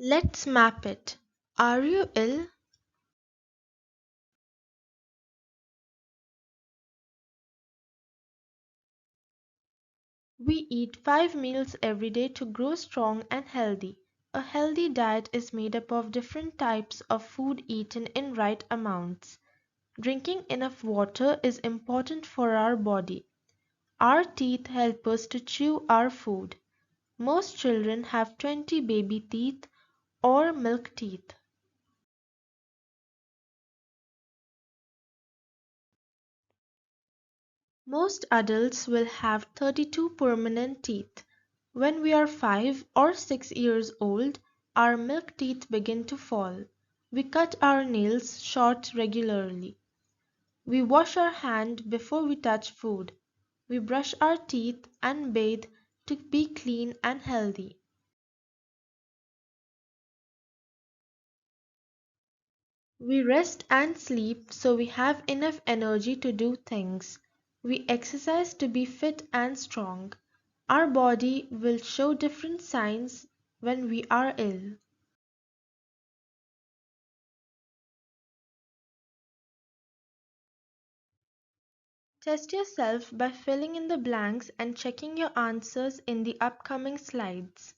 Let's map it. Are you ill? We eat 5 meals every day to grow strong and healthy. A healthy diet is made up of different types of food eaten in right amounts. Drinking enough water is important for our body. Our teeth help us to chew our food. Most children have 20 baby teeth or milk teeth. Most adults will have 32 permanent teeth. When we are 5 or 6 years old, our milk teeth begin to fall. We cut our nails short regularly. We wash our hand before we touch food. We brush our teeth and bathe to be clean and healthy. We rest and sleep so we have enough energy to do things. We exercise to be fit and strong. Our body will show different signs when we are ill. Test yourself by filling in the blanks and checking your answers in the upcoming slides.